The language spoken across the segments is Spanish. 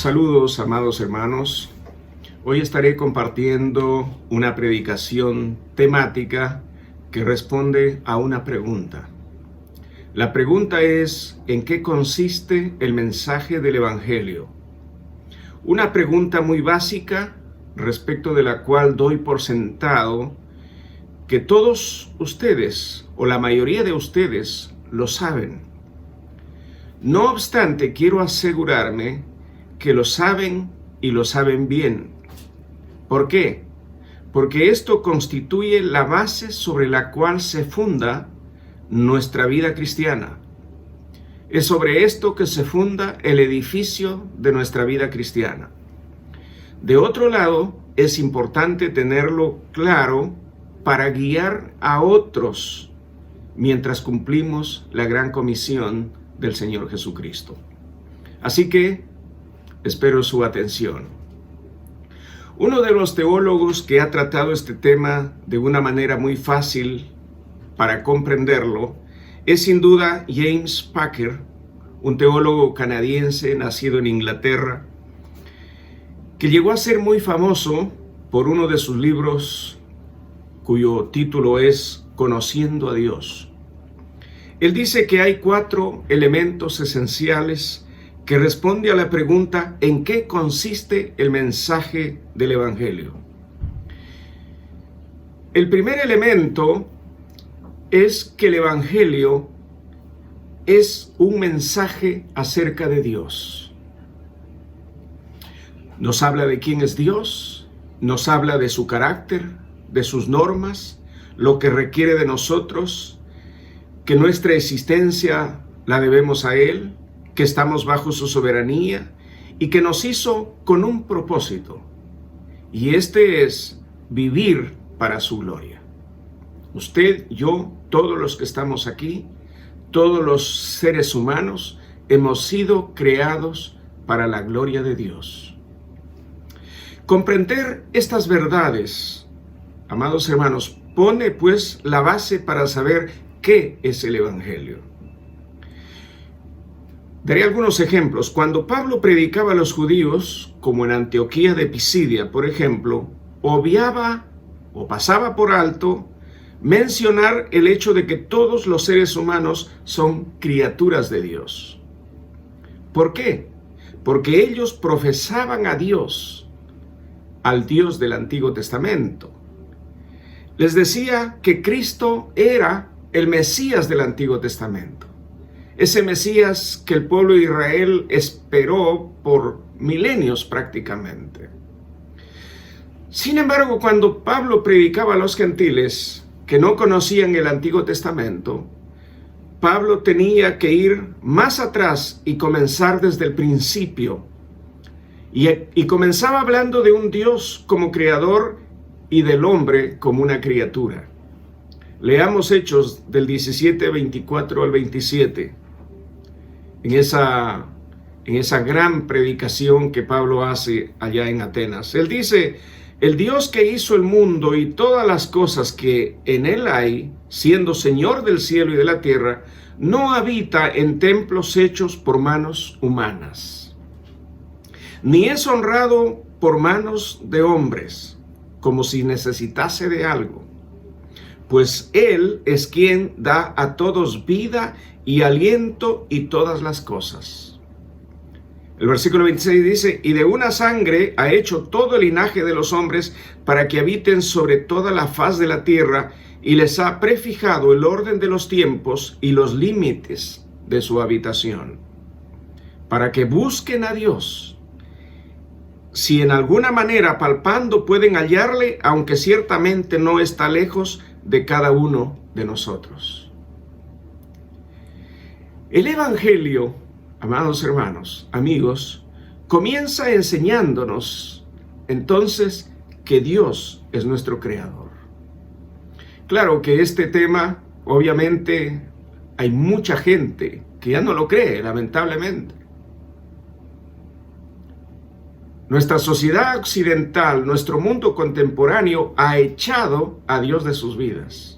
Saludos, amados hermanos. Hoy estaré compartiendo una predicación temática que responde a una pregunta. La pregunta es: ¿en qué consiste el mensaje del Evangelio? Una pregunta muy básica respecto de la cual doy por sentado que todos ustedes, o la mayoría de ustedes, lo saben. No obstante, quiero asegurarme que lo saben y lo saben bien. ¿Por qué? Porque esto constituye la base sobre la cual se funda nuestra vida cristiana. Es sobre esto que se funda el edificio de nuestra vida cristiana. De otro lado, es importante tenerlo claro para guiar a otros mientras cumplimos la gran comisión del Señor Jesucristo. Así que espero su atención. Uno de los teólogos que ha tratado este tema de una manera muy fácil para comprenderlo es sin duda James Packer, un teólogo canadiense nacido en Inglaterra, que llegó a ser muy famoso por uno de sus libros cuyo título es Conociendo a Dios. Él dice que hay 4 elementos esenciales que responde a la pregunta ¿en qué consiste el mensaje del Evangelio? El primer elemento es que el Evangelio es un mensaje acerca de Dios. Nos habla de quién es Dios, nos habla de su carácter, de sus normas, lo que requiere de nosotros, que nuestra existencia la debemos a Él, que estamos bajo su soberanía y que nos hizo con un propósito, y este es vivir para su gloria. Usted, yo, todos los que estamos aquí, todos los seres humanos, hemos sido creados para la gloria de Dios. Comprender estas verdades, amados hermanos, pone pues la base para saber qué es el Evangelio. Daré algunos ejemplos. Cuando Pablo predicaba a los judíos, como en Antioquía de Pisidia, por ejemplo, obviaba o pasaba por alto mencionar el hecho de que todos los seres humanos son criaturas de Dios. ¿Por qué? Porque ellos profesaban a Dios, al Dios del Antiguo Testamento. Les decía que Cristo era el Mesías del Antiguo Testamento. Ese Mesías que el pueblo de Israel esperó por milenios prácticamente. Sin embargo, cuando Pablo predicaba a los gentiles que no conocían el Antiguo Testamento, Pablo tenía que ir más atrás y comenzar desde el principio. Y comenzaba hablando de un Dios como creador y del hombre como una criatura. Leamos Hechos del 17, 24 al 27. En esa gran predicación que Pablo hace allá en Atenas. Él dice: el Dios que hizo el mundo y todas las cosas que en él hay, siendo Señor del cielo y de la tierra, no habita en templos hechos por manos humanas, ni es honrado por manos de hombres, como si necesitase de algo, pues Él es quien da a todos vida y aliento y todas las cosas. El versículo 26 dice: y de una sangre ha hecho todo el linaje de los hombres para que habiten sobre toda la faz de la tierra, y les ha prefijado el orden de los tiempos y los límites de su habitación, para que busquen a Dios, si en alguna manera palpando pueden hallarle, aunque ciertamente no está lejos de cada uno de nosotros. El Evangelio, amados hermanos, amigos, comienza enseñándonos entonces que Dios es nuestro creador. Claro que este tema, obviamente, hay mucha gente que ya no lo cree, lamentablemente. Nuestra sociedad occidental, nuestro mundo contemporáneo, ha echado a Dios de sus vidas.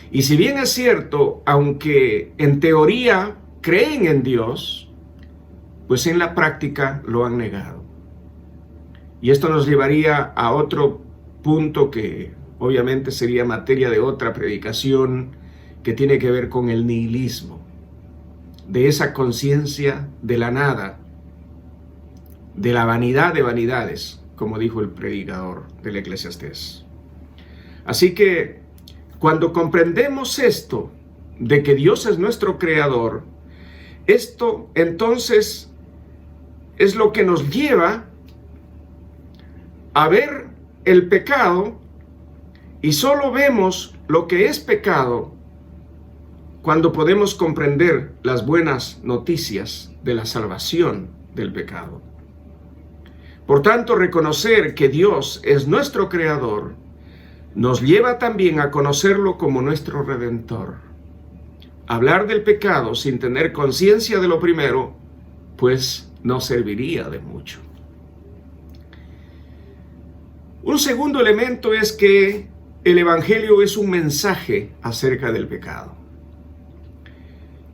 Y si bien es cierto, aunque en teoría creen en Dios, pues en la práctica lo han negado. Y esto nos llevaría a otro punto que obviamente sería materia de otra predicación, que tiene que ver con el nihilismo, de esa conciencia de la nada, de la vanidad de vanidades, como dijo el predicador del Eclesiastés. Así que cuando comprendemos esto, de que Dios es nuestro creador, esto entonces es lo que nos lleva a ver el pecado, y solo vemos lo que es pecado cuando podemos comprender las buenas noticias de la salvación del pecado. Por tanto, reconocer que Dios es nuestro creador nos lleva también a conocerlo como nuestro redentor. Hablar del pecado sin tener conciencia de lo primero, pues no serviría de mucho. Un segundo elemento es que el Evangelio es un mensaje acerca del pecado.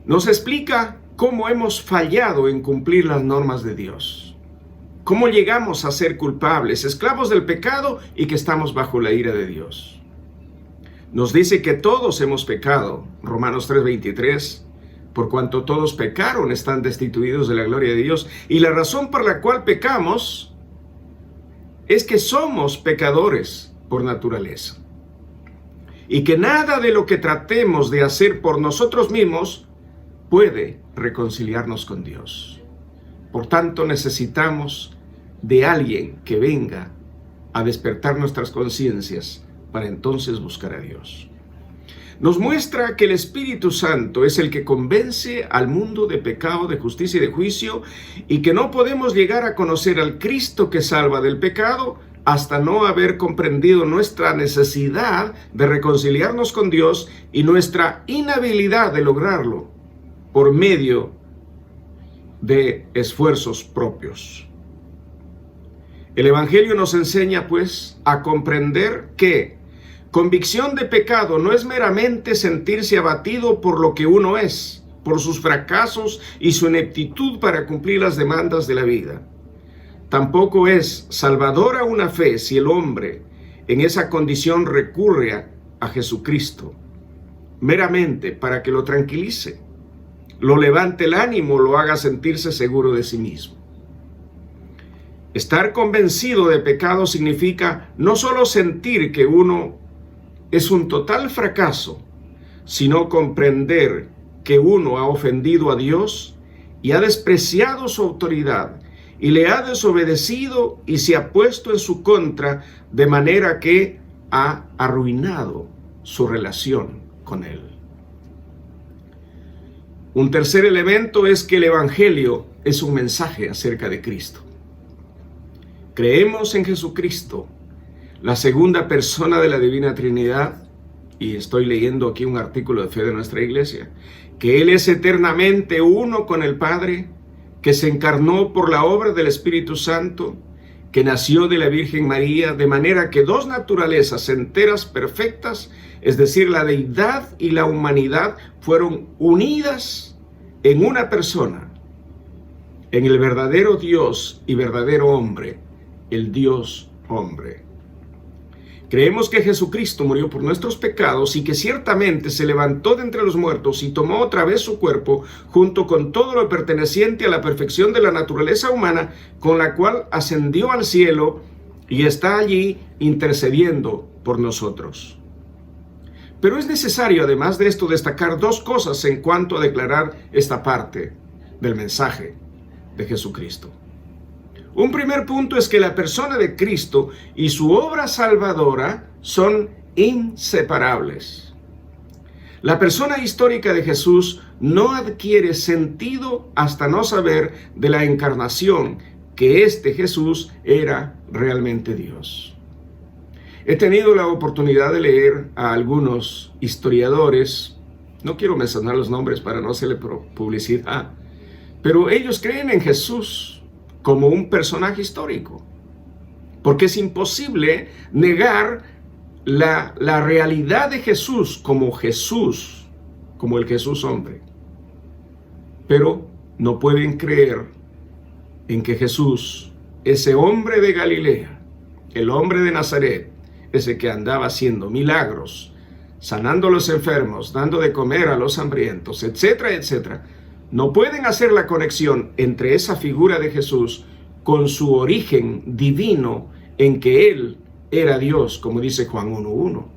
Nos explica cómo hemos fallado en cumplir las normas de Dios, cómo llegamos a ser culpables, esclavos del pecado y que estamos bajo la ira de Dios. Nos dice que todos hemos pecado, Romanos 3:23, por cuanto todos pecaron están destituidos de la gloria de Dios, y la razón por la cual pecamos es que somos pecadores por naturaleza, y que nada de lo que tratemos de hacer por nosotros mismos puede reconciliarnos con Dios. Por tanto, necesitamos de alguien que venga a despertar nuestras conciencias para entonces buscar a Dios. Nos muestra que el Espíritu Santo es el que convence al mundo de pecado, de justicia y de juicio, y que no podemos llegar a conocer al Cristo que salva del pecado hasta no haber comprendido nuestra necesidad de reconciliarnos con Dios y nuestra inhabilidad de lograrlo por medio de esfuerzos propios. El Evangelio nos enseña, pues, a comprender que convicción de pecado no es meramente sentirse abatido por lo que uno es, por sus fracasos y su ineptitud para cumplir las demandas de la vida. Tampoco es salvadora una fe si el hombre en esa condición recurre a Jesucristo, meramente para que lo tranquilice, lo levante el ánimo, lo haga sentirse seguro de sí mismo. Estar convencido de pecado significa no solo sentir que uno es un total fracaso, sino comprender que uno ha ofendido a Dios y ha despreciado su autoridad y le ha desobedecido y se ha puesto en su contra, de manera que ha arruinado su relación con Él. Un tercer elemento es que el Evangelio es un mensaje acerca de Cristo. Creemos en Jesucristo, la segunda persona de la Divina Trinidad, y estoy leyendo aquí un artículo de fe de nuestra iglesia, que Él es eternamente uno con el Padre, que se encarnó por la obra del Espíritu Santo, que nació de la Virgen María, de manera que dos naturalezas enteras perfectas, es decir, la deidad y la humanidad, fueron unidas en una persona, en el verdadero Dios y verdadero hombre, el Dios hombre. Creemos que Jesucristo murió por nuestros pecados y que ciertamente se levantó de entre los muertos y tomó otra vez su cuerpo junto con todo lo perteneciente a la perfección de la naturaleza humana, con la cual ascendió al cielo y está allí intercediendo por nosotros. Pero es necesario, además de esto, destacar dos cosas en cuanto a declarar esta parte del mensaje de Jesucristo. Un primer punto es que la persona de Cristo y su obra salvadora son inseparables. La persona histórica de Jesús no adquiere sentido hasta no saber de la encarnación, que este Jesús era realmente Dios. He tenido la oportunidad de leer a algunos historiadores, no quiero mencionar los nombres para no hacerle publicidad, pero ellos creen en Jesús como un personaje histórico, porque es imposible negar la realidad de Jesús, como el Jesús hombre. Pero no pueden creer en que Jesús, ese hombre de Galilea, el hombre de Nazaret, ese que andaba haciendo milagros, sanando a los enfermos, dando de comer a los hambrientos, etcétera, etcétera, no pueden hacer la conexión entre esa figura de Jesús con su origen divino en que Él era Dios, como dice Juan 1:1.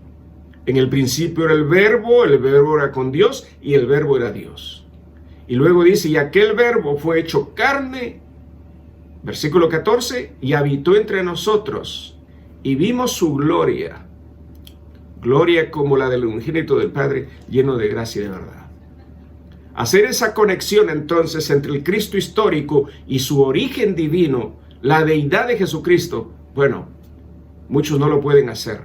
En el principio era el verbo era con Dios y el verbo era Dios. Y luego dice, y aquel verbo fue hecho carne, versículo 14, y habitó entre nosotros, y vimos su gloria, gloria como la del unigénito del Padre, lleno de gracia y de verdad. Hacer esa conexión entonces entre el Cristo histórico y su origen divino, la deidad de Jesucristo, bueno, muchos no lo pueden hacer.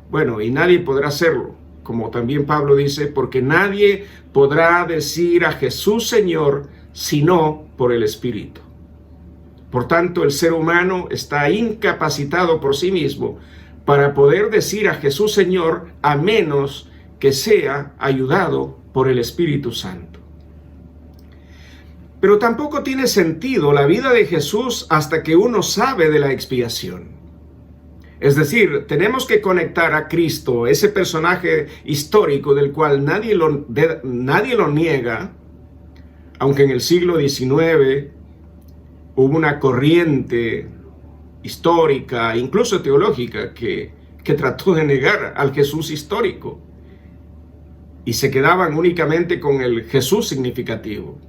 Bueno, y nadie podrá hacerlo, como también Pablo dice, porque nadie podrá decir a Jesús Señor, sino por el Espíritu. Por tanto, el ser humano está incapacitado por sí mismo para poder decir a Jesús Señor, a menos que sea ayudado por el Espíritu Santo. Pero tampoco tiene sentido la vida de Jesús hasta que uno sabe de la expiación. Es decir, tenemos que conectar a Cristo, ese personaje histórico del cual nadie lo niega, aunque en el siglo XIX hubo una corriente histórica, incluso teológica, que trató de negar al Jesús histórico y se quedaban únicamente con el Jesús significativo.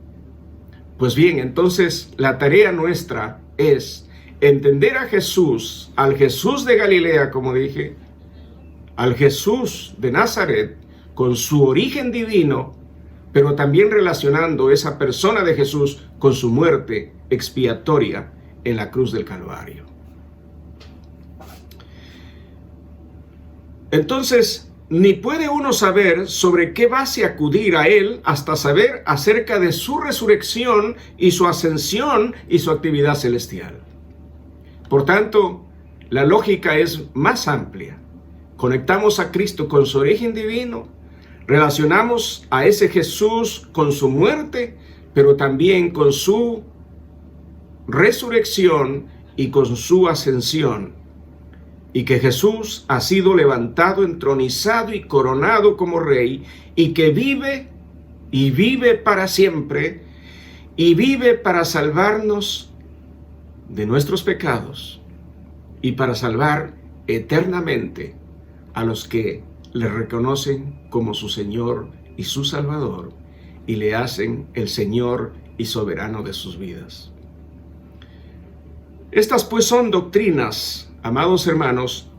Pues bien, entonces la tarea nuestra es entender a Jesús, al Jesús de Galilea, como dije, al Jesús de Nazaret, con su origen divino, pero también relacionando esa persona de Jesús con su muerte expiatoria en la cruz del Calvario. Entonces, ni puede uno saber sobre qué base acudir a Él hasta saber acerca de su resurrección y su ascensión y su actividad celestial. Por tanto, la lógica es más amplia. Conectamos a Cristo con su origen divino, relacionamos a ese Jesús con su muerte, pero también con su resurrección y con su ascensión. Y que Jesús ha sido levantado, entronizado y coronado como Rey, y que vive y vive para siempre, y vive para salvarnos de nuestros pecados y para salvar eternamente a los que le reconocen como su Señor y su Salvador y le hacen el Señor y soberano de sus vidas. Estas pues son doctrinas, amados hermanos,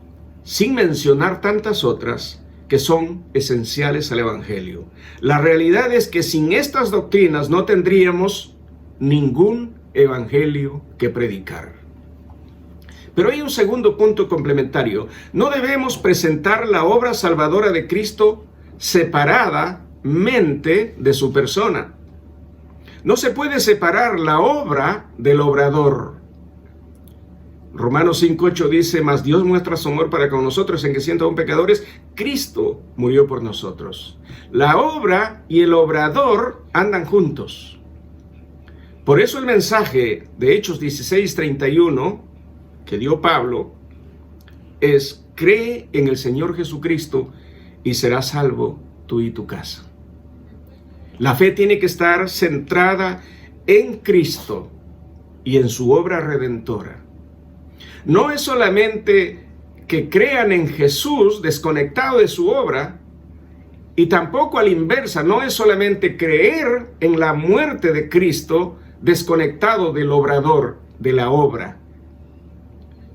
sin mencionar tantas otras que son esenciales al Evangelio. La realidad es que sin estas doctrinas no tendríamos ningún evangelio que predicar. Pero hay un segundo punto complementario. No debemos presentar la obra salvadora de Cristo separadamente de su persona. No se puede separar la obra del obrador. Romanos 5:8 dice, mas Dios muestra su amor para con nosotros en que siendo aún pecadores, Cristo murió por nosotros. La obra y el obrador andan juntos. Por eso el mensaje de Hechos 16:31 que dio Pablo es: cree en el Señor Jesucristo y serás salvo tú y tu casa. La fe tiene que estar centrada en Cristo y en su obra redentora. No es solamente que crean en Jesús desconectado de su obra, y tampoco a la inversa, no es solamente creer en la muerte de Cristo desconectado del obrador, de la obra.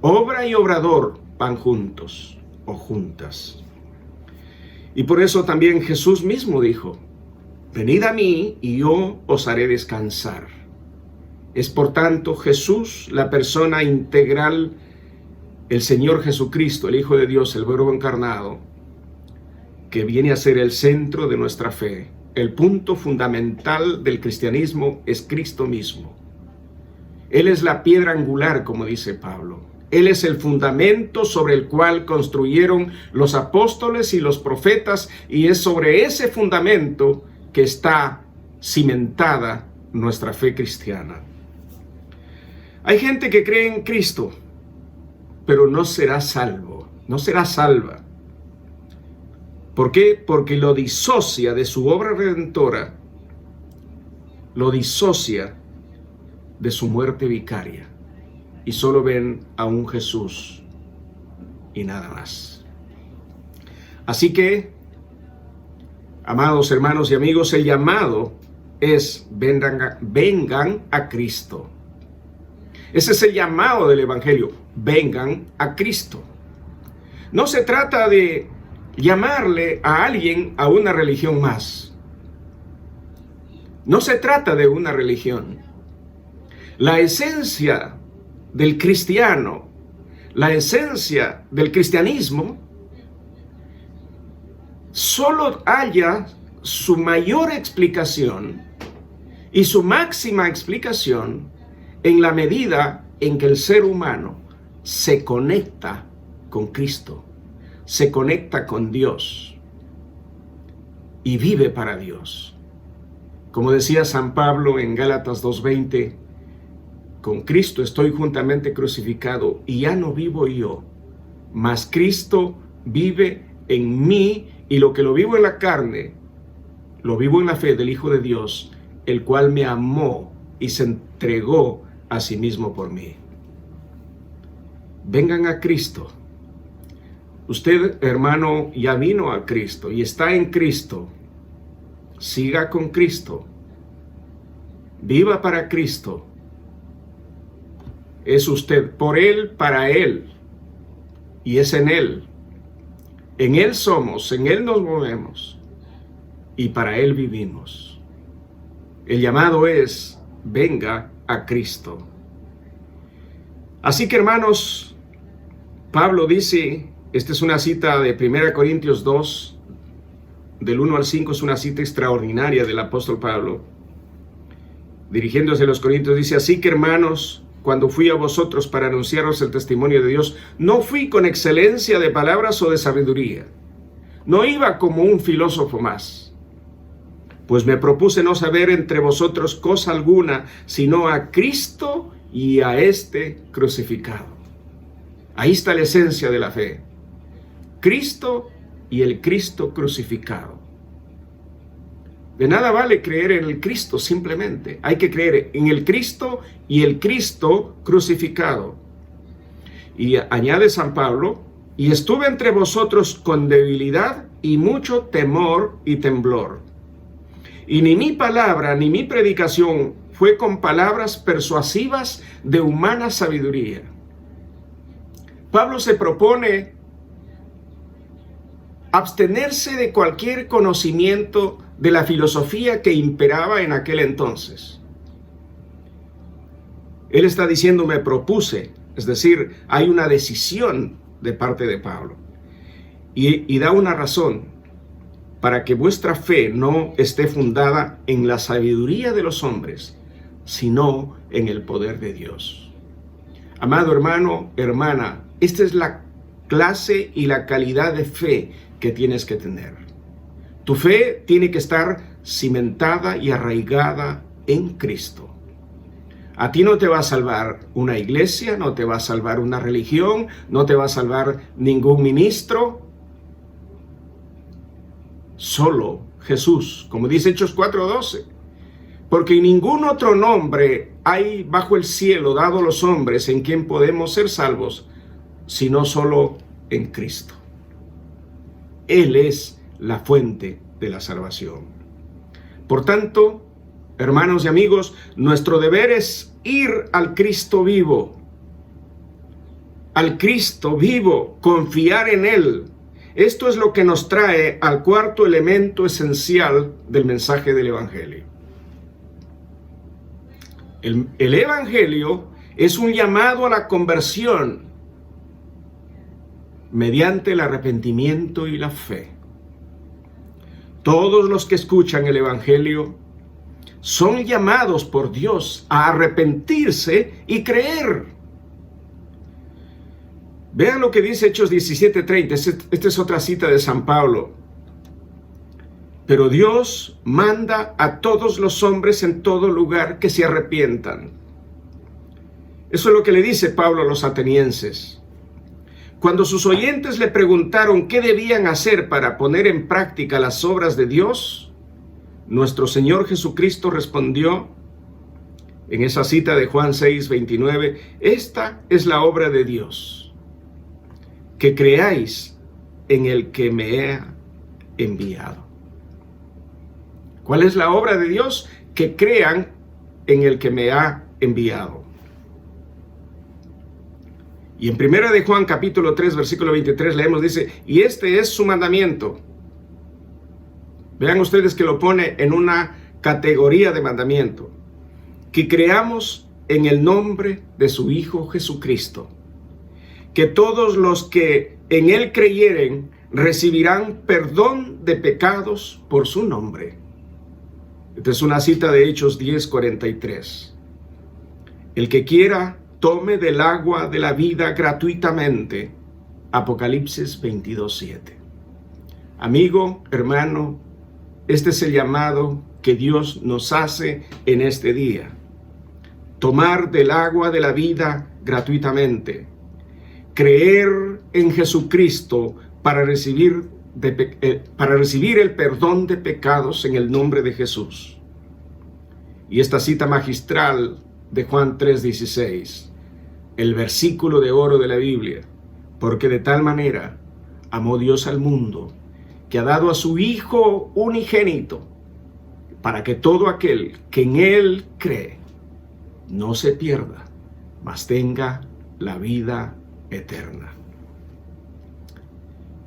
Obra y obrador van juntos o juntas. Y por eso también Jesús mismo dijo: venid a mí y yo os haré descansar. Es por tanto Jesús, la persona integral, el Señor Jesucristo, el Hijo de Dios, el Verbo encarnado, que viene a ser el centro de nuestra fe. El punto fundamental del cristianismo es Cristo mismo. Él es la piedra angular, como dice Pablo. Él es el fundamento sobre el cual construyeron los apóstoles y los profetas, y es sobre ese fundamento que está cimentada nuestra fe cristiana. Hay gente que cree en Cristo, pero no será salvo, no será salva. ¿Por qué? Porque lo disocia de su obra redentora, lo disocia de su muerte vicaria, y solo ven a un Jesús y nada más. Así que, amados hermanos y amigos, el llamado es vengan a Cristo. Ese es el llamado del Evangelio, vengan a Cristo. No se trata de llamarle a alguien a una religión más. No se trata de una religión. La esencia del cristiano, la esencia del cristianismo, solo halla su mayor explicación y su máxima explicación en la medida en que el ser humano se conecta con Cristo, se conecta con Dios y vive para Dios. Como decía San Pablo en Gálatas 2:20, con Cristo estoy juntamente crucificado y ya no vivo yo, mas Cristo vive en mí, y lo que lo vivo en la carne, lo vivo en la fe del Hijo de Dios, el cual me amó y se entregó a sí mismo por mí. Vengan a Cristo. Usted, hermano, ya vino a Cristo y está en Cristo. Siga con Cristo. Viva para Cristo. Es usted por Él, para Él. Y es en Él. En Él somos, en Él nos movemos. Y para Él vivimos. El llamado es, venga a Cristo. Así que, hermanos, Pablo dice, esta es una cita de 1 Corintios 2, del 1 al 5, es una cita extraordinaria del apóstol Pablo. Dirigiéndose a los Corintios, dice, así que, hermanos, cuando fui a vosotros para anunciaros el testimonio de Dios, no fui con excelencia de palabras o de sabiduría. No iba como un filósofo más. Pues me propuse no saber entre vosotros cosa alguna, sino a Cristo y a este crucificado. Ahí está la esencia de la fe. Cristo y el Cristo crucificado. De nada vale creer en el Cristo simplemente. Hay que creer en el Cristo y el Cristo crucificado. Y añade San Pablo, y estuve entre vosotros con debilidad y mucho temor y temblor. Y ni mi palabra ni mi predicación fue con palabras persuasivas de humana sabiduría. Pablo se propone abstenerse de cualquier conocimiento de la filosofía que imperaba en aquel entonces. Él está diciendo, me propuse, es decir, hay una decisión de parte de Pablo. Y da una razón, para que vuestra fe no esté fundada en la sabiduría de los hombres, sino en el poder de Dios. Amado hermano, hermana, esta es la clase y la calidad de fe que tienes que tener. Tu fe tiene que estar cimentada y arraigada en Cristo. A ti no te va a salvar una iglesia, no te va a salvar una religión, no te va a salvar ningún ministro. Solo Jesús, como dice Hechos 4:12. Porque ningún otro nombre hay bajo el cielo dado a los hombres en quien podemos ser salvos, sino solo en Cristo. Él es la fuente de la salvación. Por tanto, hermanos y amigos, nuestro deber es ir al Cristo vivo. Al Cristo vivo, confiar en Él. Esto es lo que nos trae al cuarto elemento esencial del mensaje del Evangelio. El Evangelio es un llamado a la conversión mediante el arrepentimiento y la fe. Todos los que escuchan el Evangelio son llamados por Dios a arrepentirse y creer. Vean lo que dice Hechos 17:30. Esta es otra cita de San Pablo. Pero Dios manda a todos los hombres en todo lugar que se arrepientan. Eso es lo que le dice Pablo a los atenienses. Cuando sus oyentes le preguntaron qué debían hacer para poner en práctica las obras de Dios, nuestro Señor Jesucristo respondió en esa cita de Juan 6:29, esta es la obra de Dios, que creáis en el que me ha enviado. ¿Cuál es la obra de Dios? Que crean en el que me ha enviado. Y en 1 de Juan capítulo 3 versículo 23 leemos, dice, y este es su mandamiento. Vean ustedes que lo pone en una categoría de mandamiento. Que creamos en el nombre de su Hijo Jesucristo. Que todos los que en Él creyeren recibirán perdón de pecados por su nombre. Esta es una cita de Hechos 10:43. El que quiera, tome del agua de la vida gratuitamente. Apocalipsis 22:7. Amigo, hermano, este es el llamado que Dios nos hace en este día. Tomar del agua de la vida gratuitamente. Creer en Jesucristo para recibir el perdón de pecados en el nombre de Jesús. Y esta cita magistral de Juan 3:16, el versículo de oro de la Biblia, porque de tal manera amó Dios al mundo, que ha dado a su Hijo unigénito, para que todo aquel que en Él cree no se pierda, mas tenga la vida eterna.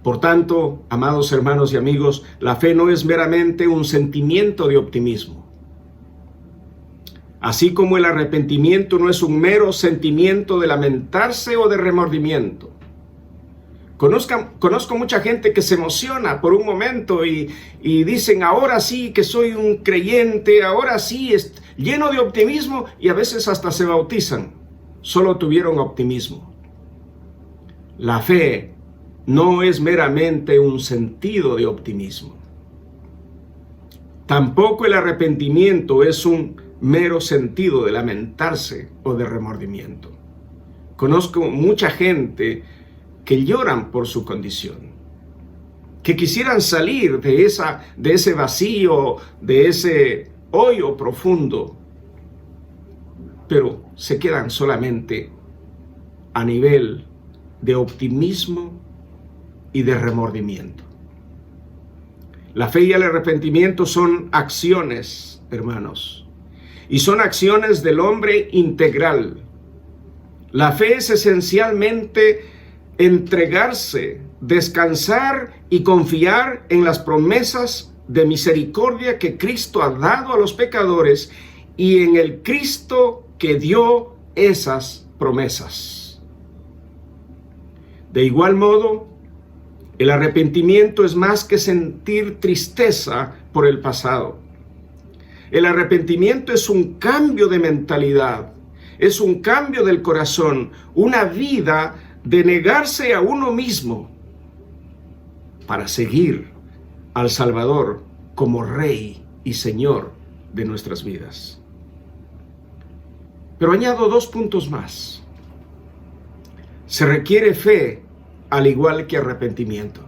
Por tanto, amados hermanos y amigos, la fe no es meramente un sentimiento de optimismo. Así como el arrepentimiento no es un mero sentimiento de lamentarse o de remordimiento. Conozco mucha gente que se emociona por un momento y dicen, ahora sí que soy un creyente, ahora sí es lleno de optimismo, y a veces hasta se bautizan. Solo tuvieron optimismo. La fe no es meramente un sentido de optimismo. Tampoco el arrepentimiento es un mero sentido de lamentarse o de remordimiento. Conozco mucha gente que lloran por su condición, que quisieran salir de ese vacío, de ese hoyo profundo, pero se quedan solamente a nivel de optimismo y de remordimiento. La fe y el arrepentimiento son acciones, hermanos, y son acciones del hombre integral. La fe es esencialmente entregarse, descansar y confiar en las promesas de misericordia que Cristo ha dado a los pecadores y en el Cristo que dio esas promesas. De igual modo, el arrepentimiento es más que sentir tristeza por el pasado. El arrepentimiento es un cambio de mentalidad, es un cambio del corazón, una vida de negarse a uno mismo para seguir al Salvador como Rey y Señor de nuestras vidas. Pero añado 2 puntos más. Se requiere fe al igual que arrepentimiento.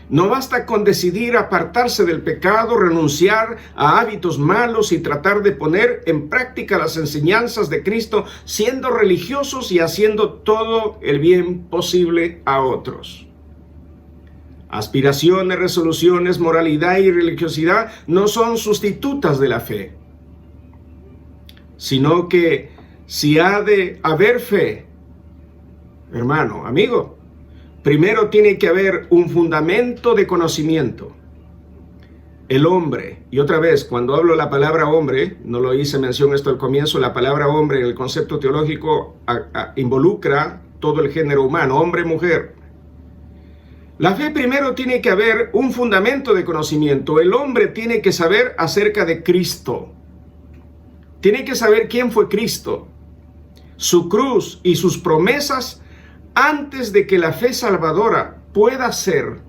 No basta con decidir apartarse del pecado, renunciar a hábitos malos y tratar de poner en práctica las enseñanzas de Cristo, siendo religiosos y haciendo todo el bien posible a otros. Aspiraciones, resoluciones, moralidad y religiosidad no son sustitutas de la fe, sino que si ha de haber fe, hermano, amigo, primero tiene que haber un fundamento de conocimiento. El hombre, y otra vez, cuando hablo la palabra hombre, no lo hice mención esto al comienzo, la palabra hombre en el concepto teológico involucra todo el género humano, hombre, mujer. La fe primero tiene que haber un fundamento de conocimiento. El hombre tiene que saber acerca de Cristo. Tiene que saber quién fue Cristo, su cruz y sus promesas antes de que la fe salvadora pueda ser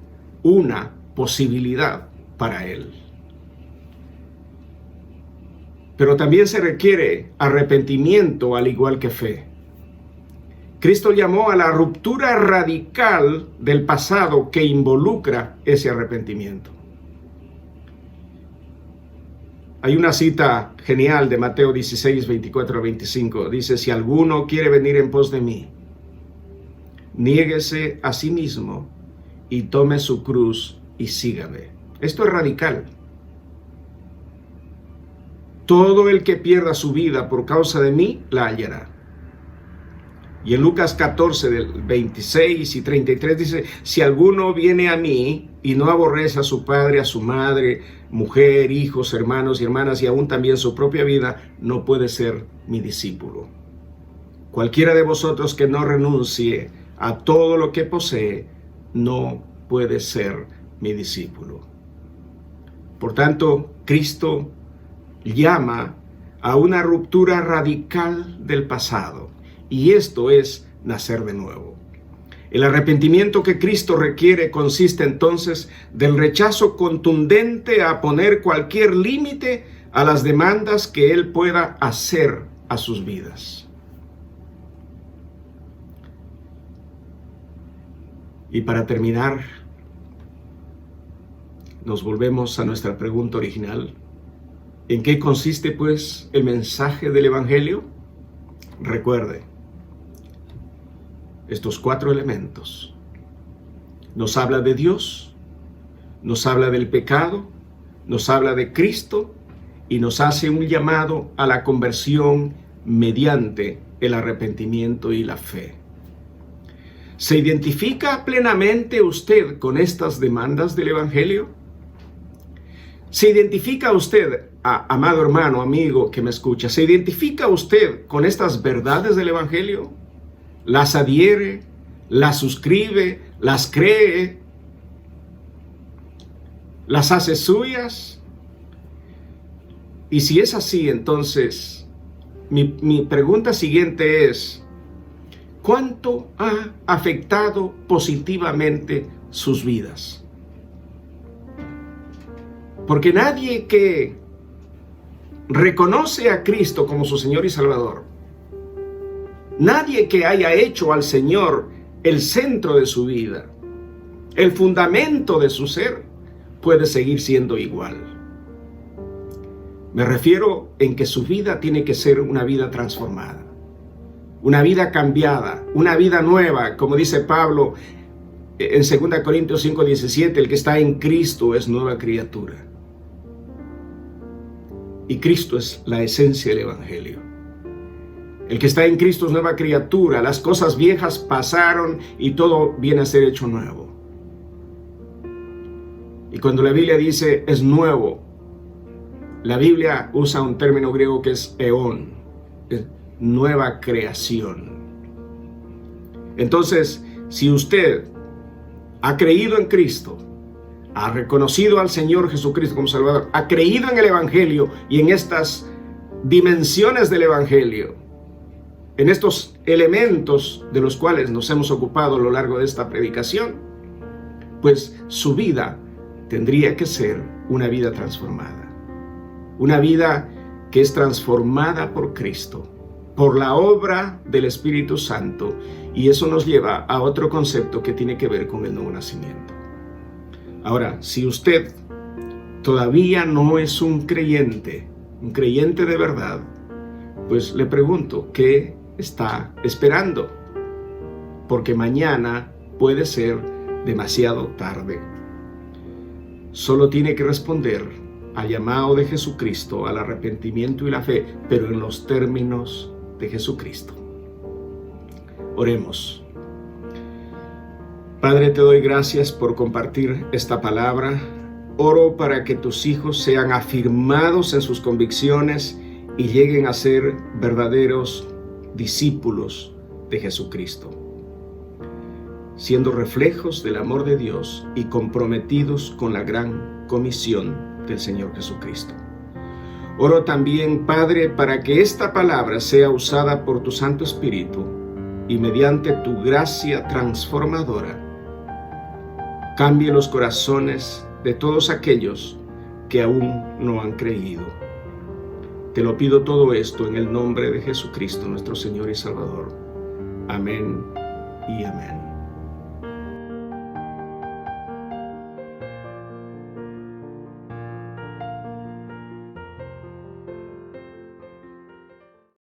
una posibilidad para él. pero también se requiere arrepentimiento al igual que fe. Cristo llamó a la ruptura radical del pasado que involucra ese arrepentimiento. Hay una cita genial de Mateo 16, 24 a 25. Dice, si alguno quiere venir en pos de mí, niéguese a sí mismo y tome su cruz y sígame. Esto es radical. Todo el que pierda su vida por causa de mí, la hallará. Y en Lucas 14, del 26 y 33 dice, si alguno viene a mí y no aborrece a su padre, a su madre, mujer, hijos, hermanos y hermanas, y aún también su propia vida, no puede ser mi discípulo. Cualquiera de vosotros que no renuncie a todo lo que posee, no puede ser mi discípulo. Por tanto, Cristo llama a una ruptura radical del pasado. Y esto es nacer de nuevo. El arrepentimiento que Cristo requiere consiste entonces del rechazo contundente a poner cualquier límite a las demandas que Él pueda hacer a sus vidas. Y para terminar, nos volvemos a nuestra pregunta original. ¿En qué consiste pues el mensaje del Evangelio? Recuerde, estos 4 elementos. Nos habla de Dios, nos habla del pecado, nos habla de Cristo y nos hace un llamado a la conversión mediante el arrepentimiento y la fe. ¿Se identifica plenamente usted con estas demandas del Evangelio? ¿Se identifica usted, amado hermano, amigo que me escucha, se identifica usted con estas verdades del Evangelio? ¿Las adhiere, las suscribe, las cree, las hace suyas? Y si es así, entonces mi pregunta siguiente es, ¿cuánto ha afectado positivamente sus vidas? Porque nadie que reconoce a Cristo como su Señor y Salvador, nadie que haya hecho al Señor el centro de su vida, el fundamento de su ser, puede seguir siendo igual. Me refiero en que su vida tiene que ser una vida transformada, una vida cambiada, una vida nueva, como dice Pablo en 2 Corintios 5:17, el que está en Cristo es nueva criatura. Y Cristo es la esencia del Evangelio. El que está en Cristo es nueva criatura. Las cosas viejas pasaron y todo viene a ser hecho nuevo. Y cuando la Biblia dice es nuevo, la Biblia usa un término griego que es eón, es nueva creación. Entonces, si usted ha creído en Cristo, ha reconocido al Señor Jesucristo como Salvador, ha creído en el Evangelio y en estas dimensiones del Evangelio, en estos elementos de los cuales nos hemos ocupado a lo largo de esta predicación, pues su vida tendría que ser una vida transformada. Una vida que es transformada por Cristo, por la obra del Espíritu Santo, y eso nos lleva a otro concepto que tiene que ver con el nuevo nacimiento. Ahora, si usted todavía no es un creyente de verdad, pues le pregunto, ¿qué está esperando? Porque mañana puede ser demasiado tarde. Solo tiene que responder al llamado de Jesucristo, al arrepentimiento y la fe, pero en los términos de Jesucristo. Oremos. Padre, te doy gracias por compartir esta palabra. Oro para que tus hijos sean afirmados en sus convicciones y lleguen a ser verdaderos discípulos de Jesucristo, siendo reflejos del amor de Dios y comprometidos con la gran comisión del Señor Jesucristo. Oro también, Padre, para que esta palabra sea usada por tu Santo Espíritu y mediante tu gracia transformadora cambie los corazones de todos aquellos que aún no han creído. Te lo pido todo esto en el nombre de Jesucristo, nuestro Señor y Salvador. Amén y amén.